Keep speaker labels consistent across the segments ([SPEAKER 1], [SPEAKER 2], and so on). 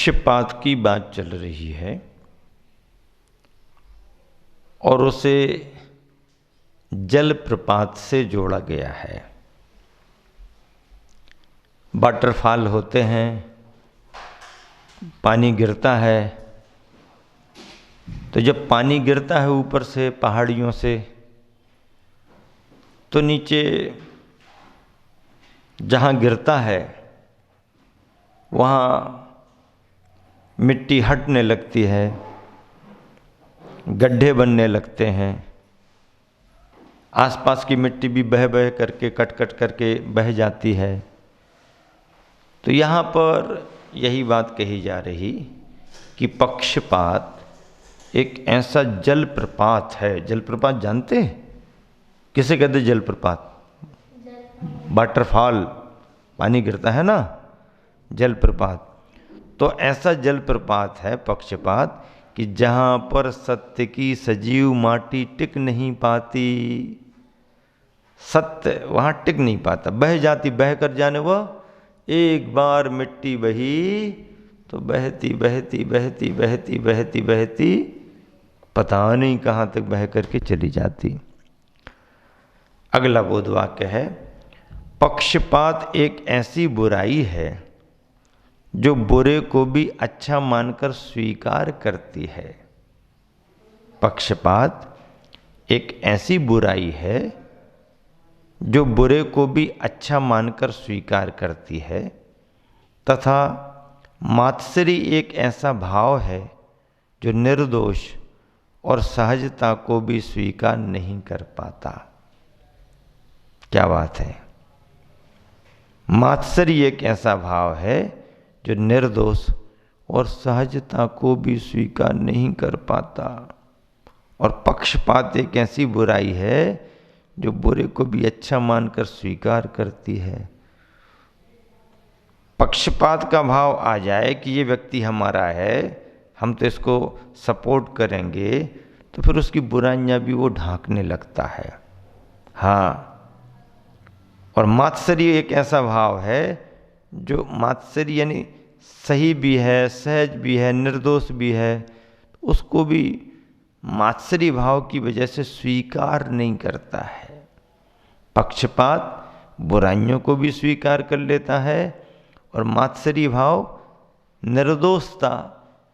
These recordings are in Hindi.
[SPEAKER 1] पक्षपात की बात चल रही है और उसे जलप्रपात से जोड़ा गया है। वाटरफॉल होते हैं, पानी गिरता है, तो जब पानी गिरता है ऊपर से पहाड़ियों से, तो नीचे जहाँ गिरता है वहाँ मिट्टी हटने लगती है, गड्ढे बनने लगते हैं, आसपास की मिट्टी भी बह बह करके कट कट करके बह जाती है। तो यहाँ पर यही बात कही जा रही कि पक्षपात एक ऐसा जलप्रपात है। जलप्रपात जानते हैं किसे कहते हैं? जलप्रपात, वाटरफॉल, पानी गिरता है ना, जलप्रपात। तो ऐसा जलप्रपात है पक्षपात कि जहाँ पर सत्य की सजीव माटी टिक नहीं पाती, सत्य वहाँ टिक नहीं पाता, बह जाती, बह कर जाने वह एक बार मिट्टी बही तो बहती बहती बहती बहती बहती बहती पता नहीं कहाँ तक बह करके चली जाती। अगला बोध वाक्य है, पक्षपात एक ऐसी बुराई है जो बुरे को भी अच्छा मानकर स्वीकार करती है। पक्षपात एक ऐसी बुराई है जो बुरे को भी अच्छा मानकर स्वीकार करती है, तथा मात्सरी एक ऐसा भाव है जो निर्दोष और सहजता को भी स्वीकार नहीं कर पाता। क्या बात है! मात्सरी एक ऐसा भाव है जो निर्दोष और सहजता को भी स्वीकार नहीं कर पाता। और पक्षपात एक ऐसी बुराई है जो बुरे को भी अच्छा मानकर स्वीकार करती है। पक्षपात का भाव आ जाए कि ये व्यक्ति हमारा है, हम तो इसको सपोर्ट करेंगे, तो फिर उसकी बुराइयां भी वो ढांकने लगता है। हाँ, और मात्सरी एक ऐसा भाव है जो मात्सरी यानी सही भी है, सहज भी है, निर्दोष भी है, उसको भी मात्सरी भाव की वजह से स्वीकार नहीं करता है। पक्षपात बुराइयों को भी स्वीकार कर लेता है और मात्सरी भाव निर्दोषता,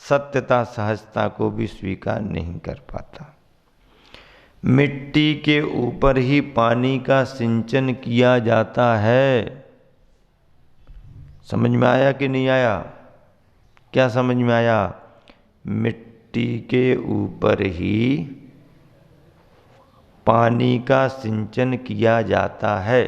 [SPEAKER 1] सत्यता, सहजता को भी स्वीकार नहीं कर पाता। मिट्टी के ऊपर ही पानी का सिंचन किया जाता है। समझ में आया कि नहीं आया? क्या समझ में आया? मिट्टी के ऊपर ही पानी का सिंचन किया जाता है,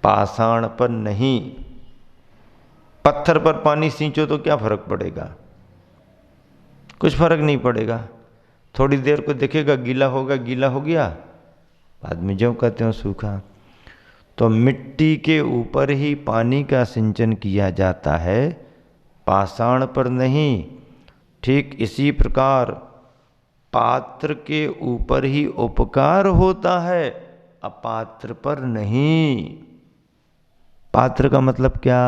[SPEAKER 1] पाषाण पर नहीं। पत्थर पर पानी सींचो तो क्या फर्क पड़ेगा? कुछ फर्क नहीं पड़ेगा। थोड़ी देर को देखेगा, गीला होगा, गीला हो गया, बाद में जो कहते हो सूखा। तो मिट्टी के ऊपर ही पानी का सिंचन किया जाता है, पाषाण पर नहीं। ठीक इसी प्रकार पात्र के ऊपर ही उपकार होता है, अपात्र पर नहीं। पात्र का मतलब क्या?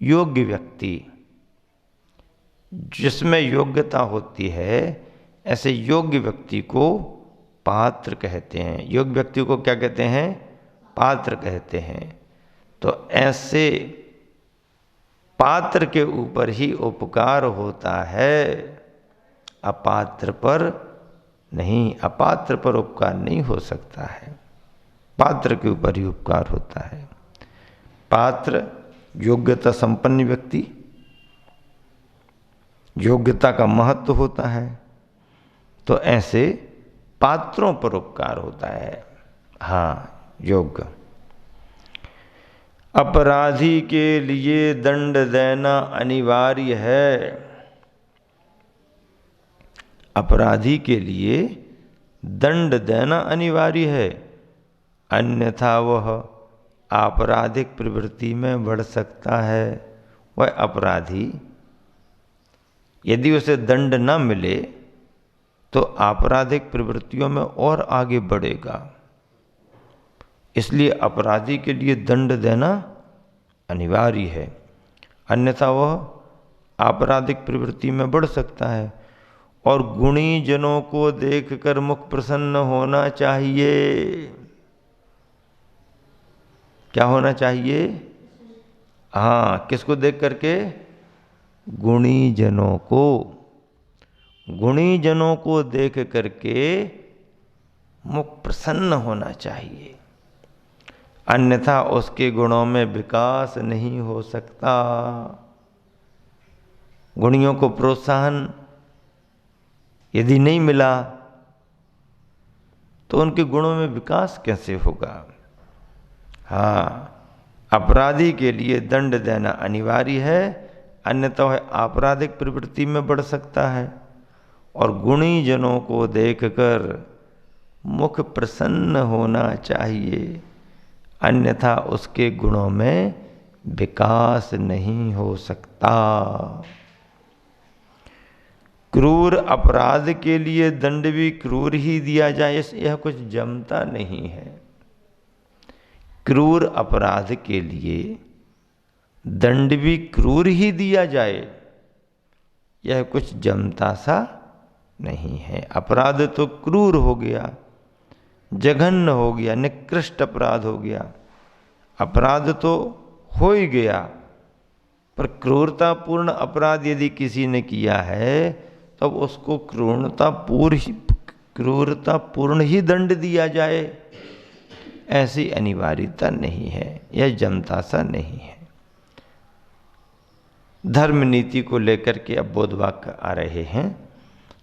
[SPEAKER 1] योग्य व्यक्ति, जिसमें योग्यता होती है, ऐसे योग्य व्यक्ति को पात्र कहते हैं। योग्य व्यक्ति को क्या कहते हैं? पात्र कहते हैं। तो ऐसे पात्र के ऊपर ही उपकार होता है, अपात्र पर नहीं। अपात्र पर उपकार नहीं हो सकता है, पात्र के ऊपर ही उपकार होता है। पात्र योग्यता संपन्न व्यक्ति, योग्यता का महत्व होता है, तो ऐसे पात्रों पर उपकार होता है। हाँ, योग्य। अपराधी के लिए दंड देना अनिवार्य है। अपराधी के लिए दंड देना अनिवार्य है, अन्यथा वह आपराधिक प्रवृत्ति में बढ़ सकता है। वह अपराधी यदि उसे दंड न मिले तो आपराधिक प्रवृत्तियों में और आगे बढ़ेगा। इसलिए अपराधी के लिए दंड देना अनिवार्य है, अन्यथा वह आपराधिक प्रवृत्ति में बढ़ सकता है। और गुणी जनों को देखकर मुख प्रसन्न होना चाहिए। क्या होना चाहिए? हाँ, किसको देख करके? गुणी जनों को। गुणी जनों को देख करके मुख प्रसन्न होना चाहिए, अन्यथा उसके गुणों में विकास नहीं हो सकता। गुणियों को प्रोत्साहन यदि नहीं मिला तो उनके गुणों में विकास कैसे होगा? हाँ, अपराधी के लिए दंड देना अनिवार्य है, अन्यथा वह आपराधिक प्रवृत्ति में बढ़ सकता है। और गुणी जनों को देखकर मुख प्रसन्न होना चाहिए, अन्यथा उसके गुणों में विकास नहीं हो सकता। क्रूर अपराध के लिए दंड भी क्रूर ही दिया जाए, यह कुछ जमता नहीं है। क्रूर अपराध के लिए दंड भी क्रूर ही दिया जाए, यह कुछ जमता सा नहीं है। अपराध तो क्रूर हो गया, जघन्य हो गया, निकृष्ट अपराध हो गया। अपराध तो हो ही गया, पर क्रूरतापूर्ण अपराध यदि किसी ने किया है तब उसको क्रूरतापूर्ण ही दंड दिया जाए, ऐसी अनिवार्यता नहीं है, यह जमता सा नहीं है। धर्म नीति को लेकर के अब बोधवाक्य आ रहे हैं।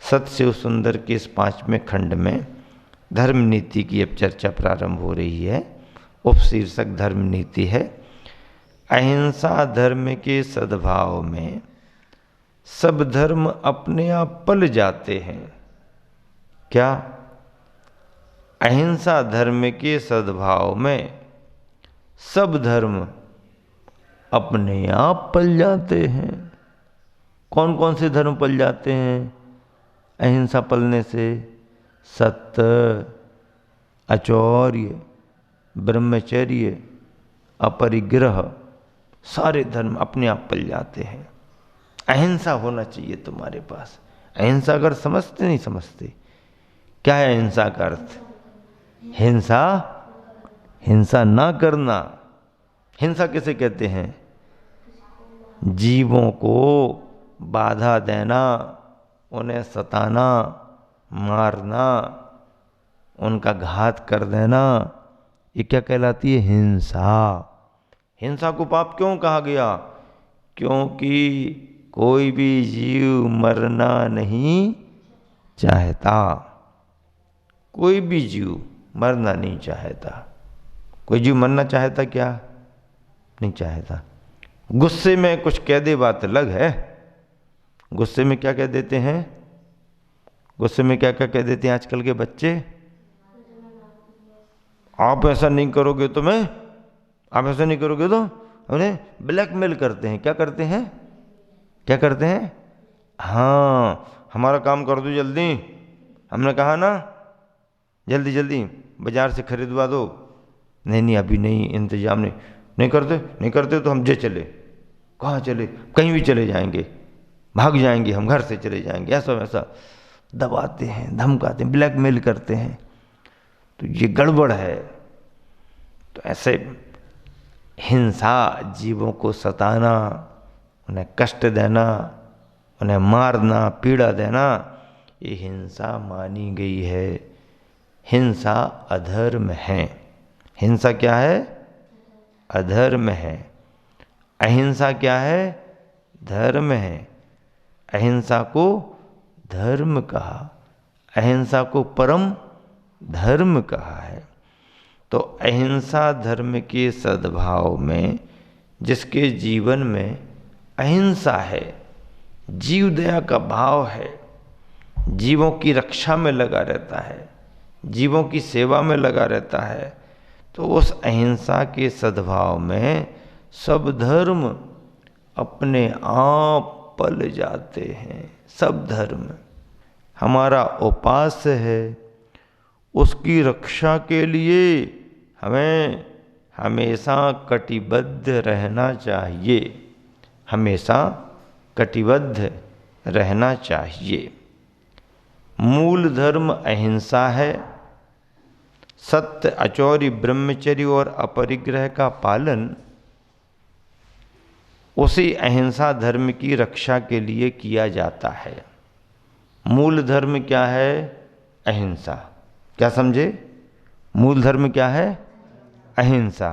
[SPEAKER 1] सत्शिव सुंदर के इस 5वें खंड में धर्म नीति की अब चर्चा प्रारंभ हो रही है। उपशीर्षक धर्म नीति है। अहिंसा धर्म के सद्भाव में सब धर्म अपने आप पल जाते हैं। क्या? अहिंसा धर्म के सद्भाव में सब धर्म अपने आप पल जाते हैं। कौन कौन से धर्म पल जाते हैं अहिंसा पलने से? सत्य, आचौर्य, ब्रह्मचर्य, अपरिग्रह, सारे धर्म अपने आप पल जाते हैं। अहिंसा होना चाहिए तुम्हारे पास। अहिंसा का अर्थ समझते नहीं समझते? क्या है अहिंसा का अर्थ? हिंसा ना करना। हिंसा किसे कहते हैं? जीवों को बाधा देना, उन्हें सताना, मारना, उनका घात कर देना, ये क्या कहलाती है? हिंसा। हिंसा को पाप क्यों कहा गया? क्योंकि कोई भी जीव मरना नहीं चाहता। कोई भी जीव मरना नहीं चाहता। कोई जीव मरना चाहता क्या? नहीं चाहता। गुस्से में कुछ कह दे बात अलग है। गुस्से में क्या कह देते हैं? गुस्से में क्या क्या कह देते हैं आजकल के बच्चे? आप ऐसा नहीं करोगे तो मैं, आप ऐसा नहीं करोगे तो, उन्हें ब्लैकमेल करते हैं। क्या करते हैं? क्या करते हैं? हाँ, हमारा काम कर दो जल्दी, हमने कहा ना जल्दी जल्दी बाजार से खरीदवा दो। नहीं नहीं अभी नहीं, इंतजाम नहीं करते तो हम जे चले। कहाँ चले? कहीं भी चले जाएंगे, भाग जाएंगे, हम घर से चले जाएंगे। ऐसा वैसा दबाते हैं, धमकाते हैं, ब्लैकमेल करते हैं। तो ये गड़बड़ है। तो ऐसे हिंसा, जीवों को सताना, उन्हें कष्ट देना, उन्हें मारना, पीड़ा देना, ये हिंसा मानी गई है। हिंसा अधर्म है। हिंसा क्या है? अधर्म है। अहिंसा क्या है? धर्म है। अहिंसा को धर्म कहा, अहिंसा को परम धर्म कहा है। तो अहिंसा धर्म के सद्भाव में जिसके जीवन में अहिंसा है, जीव दया का भाव है, जीवों की रक्षा में लगा रहता है, जीवों की सेवा में लगा रहता है, तो उस अहिंसा के सद्भाव में सब धर्म अपने आप पल जाते हैं। सब धर्म हमारा उपास्य है, उसकी रक्षा के लिए हमें हमेशा कटिबद्ध रहना चाहिए, हमेशा कटिबद्ध रहना चाहिए। मूल धर्म अहिंसा है। सत्य, अचौर्य, ब्रह्मचर्य और अपरिग्रह का पालन उसी अहिंसा धर्म की रक्षा के लिए किया जाता है। मूल धर्म क्या है? अहिंसा। क्या समझे? मूल धर्म क्या है? अहिंसा।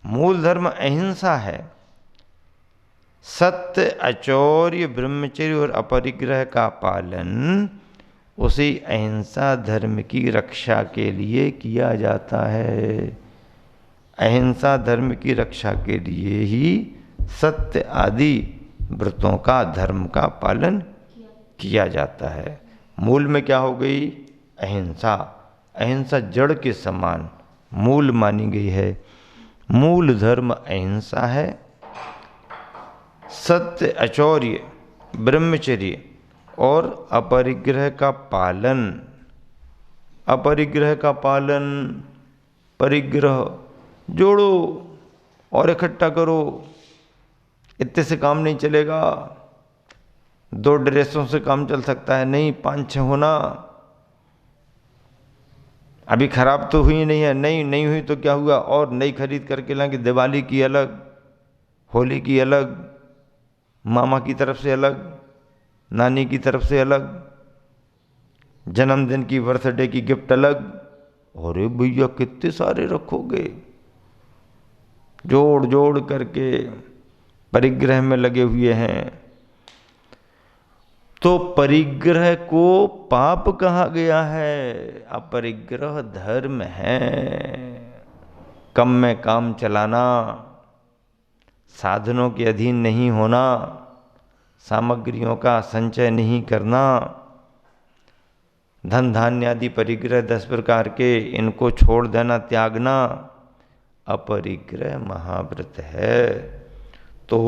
[SPEAKER 1] मूल धर्म अहिंसा है। सत्य, अचौर्य, ब्रह्मचर्य और अपरिग्रह का पालन उसी अहिंसा धर्म की रक्षा के लिए किया जाता है। अहिंसा धर्म की रक्षा के लिए ही सत्य आदि व्रतों का, धर्म का पालन किया जाता है। मूल में क्या हो गई? अहिंसा। अहिंसा जड़ के समान मूल मानी गई है। मूल धर्म अहिंसा है। सत्य, अचौर्य, ब्रह्मचर्य और अपरिग्रह का पालन। अपरिग्रह का पालन, परिग्रह जोड़ो और इकट्ठा करो, इतने से काम नहीं चलेगा। 2 ड्रेसों से काम चल सकता है नहीं, 5-6 होना। अभी खराब तो हुई नहीं है, नहीं हुई तो क्या हुआ, और नई खरीद करके लाएंगे। दिवाली की अलग, होली की अलग, मामा की तरफ से अलग, नानी की तरफ से अलग, जन्मदिन की, बर्थडे की गिफ्ट अलग। अरे भैया कितने सारे रखोगे? जोड़ जोड़ करके परिग्रह में लगे हुए हैं। तो परिग्रह को पाप कहा गया है, अपरिग्रह धर्म है। कम में काम चलाना, साधनों के अधीन नहीं होना, सामग्रियों का संचय नहीं करना, धन धान्य आदि परिग्रह 10 प्रकार के, इनको छोड़ देना, त्यागना, अपरिग्रह महाव्रत है। तो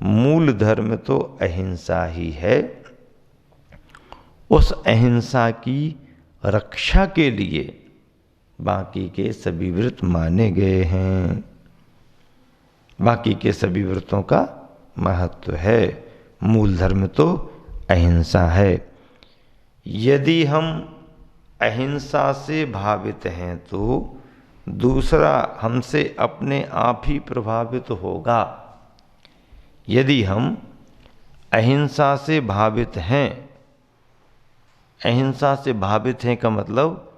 [SPEAKER 1] मूल धर्म तो अहिंसा ही है। उस अहिंसा की रक्षा के लिए बाकी के सभी व्रत माने गए हैं। बाकी के सभी व्रतों का महत्व है। मूल धर्म तो अहिंसा है। यदि हम अहिंसा से भावित हैं तो दूसरा हमसे अपने आप ही प्रभावित होगा। यदि हम अहिंसा से भावित हैं, अहिंसा से भावित हैं का मतलब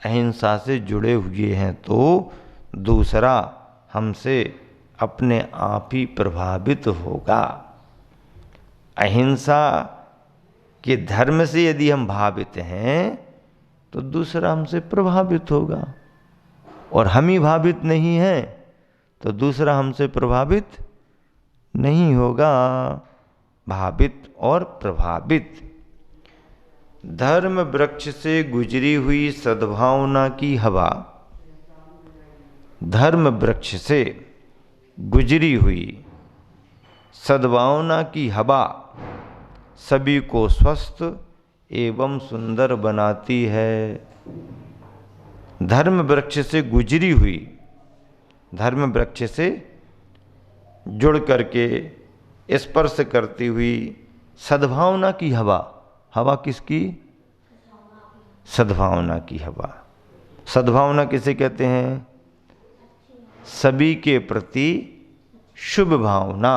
[SPEAKER 1] अहिंसा से जुड़े हुए हैं, तो दूसरा हमसे अपने आप ही प्रभावित होगा। अहिंसा के धर्म से यदि हम भावित हैं तो दूसरा हमसे प्रभावित होगा, और हम ही भावित नहीं हैं तो दूसरा हमसे प्रभावित नहीं होगा। भावित और प्रभावित। धर्म वृक्ष से गुजरी हुई सद्भावना की हवा, धर्म वृक्ष से गुजरी हुई सद्भावना की हवा सभी को स्वस्थ एवं सुंदर बनाती है। धर्म वृक्ष से गुजरी हुई, धर्म वृक्ष से जुड़ करके स्पर्श करती हुई सद्भावना की हवा। हवा किसकी? सद्भावना की हवा। सद्भावना किसे कहते हैं? सभी के प्रति शुभ भावना,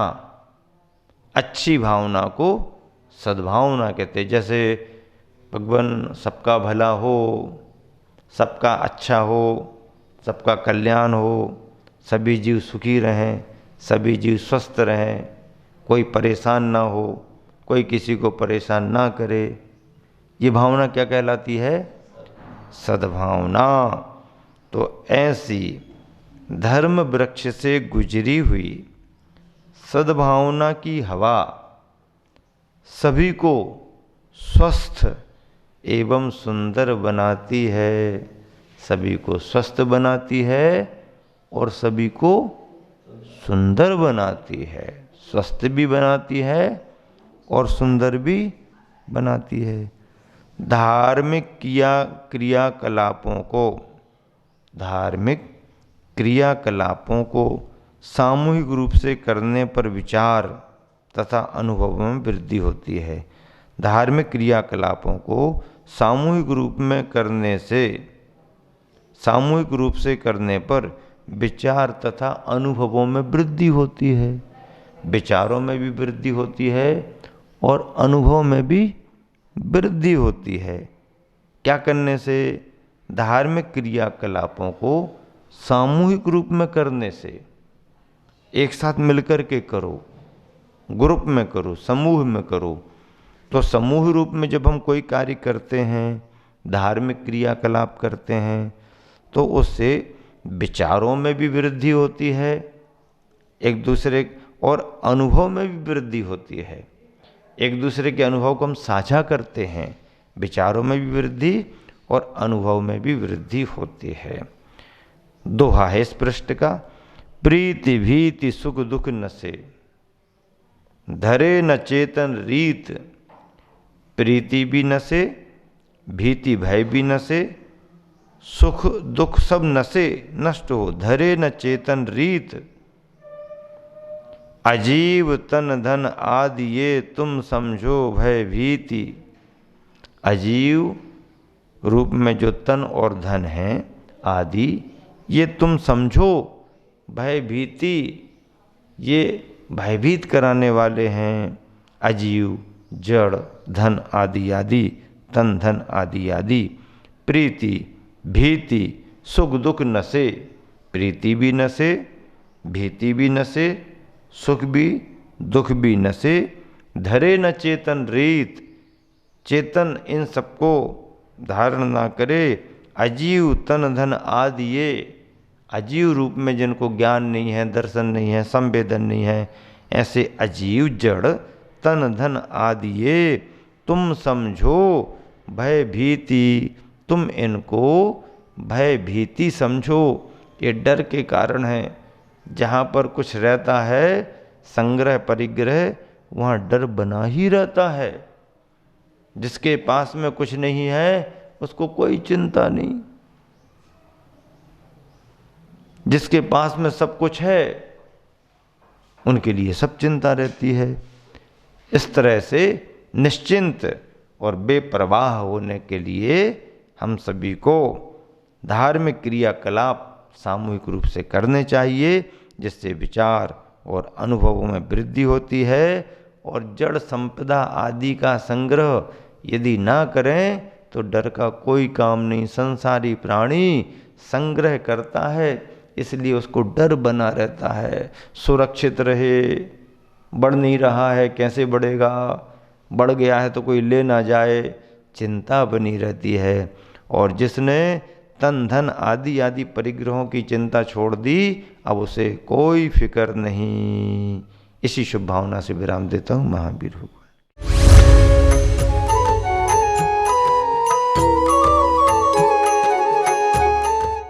[SPEAKER 1] अच्छी भावना को सद्भावना कहते हैं। जैसे भगवान सबका भला हो, सबका अच्छा हो, सबका कल्याण हो, सभी जीव सुखी रहें, सभी जीव स्वस्थ रहें, कोई परेशान ना हो, कोई किसी को परेशान ना करे, ये भावना क्या कहलाती है? सद्भावना। तो ऐसी धर्म वृक्ष से गुजरी हुई सद्भावना की हवा सभी को स्वस्थ एवं सुंदर बनाती है। सभी को स्वस्थ बनाती है और सभी को सुंदर बनाती है। स्वस्थ भी बनाती है और सुंदर भी बनाती है। धार्मिक क्रियाकलापों को, धार्मिक क्रियाकलापों को सामूहिक रूप से करने पर विचार तथा अनुभव में वृद्धि होती है। धार्मिक क्रियाकलापों को सामूहिक रूप से करने पर विचार तथा अनुभवों में वृद्धि होती है। विचारों में भी वृद्धि होती है और अनुभव में भी वृद्धि होती है। क्या करने से? धार्मिक क्रियाकलापों को सामूहिक रूप में करने से। एक साथ मिलकर के करो, ग्रुप में करो, समूह में करो। तो समूह रूप में जब हम कोई कार्य करते हैं, धार्मिक क्रियाकलाप करते हैं, तो उससे विचारों में भी वृद्धि होती है एक दूसरे, और अनुभव में भी वृद्धि होती है। एक दूसरे के अनुभव को हम साझा करते हैं, विचारों में भी वृद्धि और अनुभव में भी वृद्धि होती है। दोहा है इस पृष्ठ का, प्रीति भीति सुख दुख नसे, धरे न चेतन रीत। प्रीति भी नसे, भीति भय भी नसे, सुख दुख सब नसे नष्ट हो। धरे न चेतन रीत, अजीव तन धन आदि ये तुम समझो भय भीति। अजीव रूप में जो तन और धन है आदि, ये तुम समझो भय भीति, ये भयभीत कराने वाले हैं। अजीव, जड़, धन आदि आदि, तन धन आदि आदि। प्रीति भीति सुख दुख नसे, प्रीति भी नसे, भीति भी नसे, सुख भी दुख भी नसे। धरे न चेतन रीत, चेतन इन सबको धारण ना करे। अजीव तन धन आदि ये, अजीव रूप में जिनको ज्ञान नहीं है, दर्शन नहीं है, संवेदन नहीं है, ऐसे अजीव जड़ तन धन आदि ये तुम समझो भय भीति। तुम इनको भय भीति समझो। ये डर के कारण है। जहाँ पर कुछ रहता है संग्रह परिग्रह, वहाँ डर बना ही रहता है। जिसके पास में कुछ नहीं है उसको कोई चिंता नहीं, जिसके पास में सब कुछ है उनके लिए सब चिंता रहती है। इस तरह से निश्चिंत और बेपरवाह होने के लिए हम सभी को धार्मिक क्रियाकलाप सामूहिक रूप से करने चाहिए, जिससे विचार और अनुभवों में वृद्धि होती है। और जड़ संपदा आदि का संग्रह यदि ना करें तो डर का कोई काम नहीं। संसारी प्राणी संग्रह करता है, इसलिए उसको डर बना रहता है, सुरक्षित रहे। बढ़ नहीं रहा है, कैसे बढ़ेगा, बढ़ गया है तो कोई ले ना जाए, चिंता बनी रहती है। और जिसने तन धन आदि आदि परिग्रहों की चिंता छोड़ दी, अब उसे कोई फिक्र नहीं। इसी शुभ भावना से विराम देता हूँ। महावीर हो।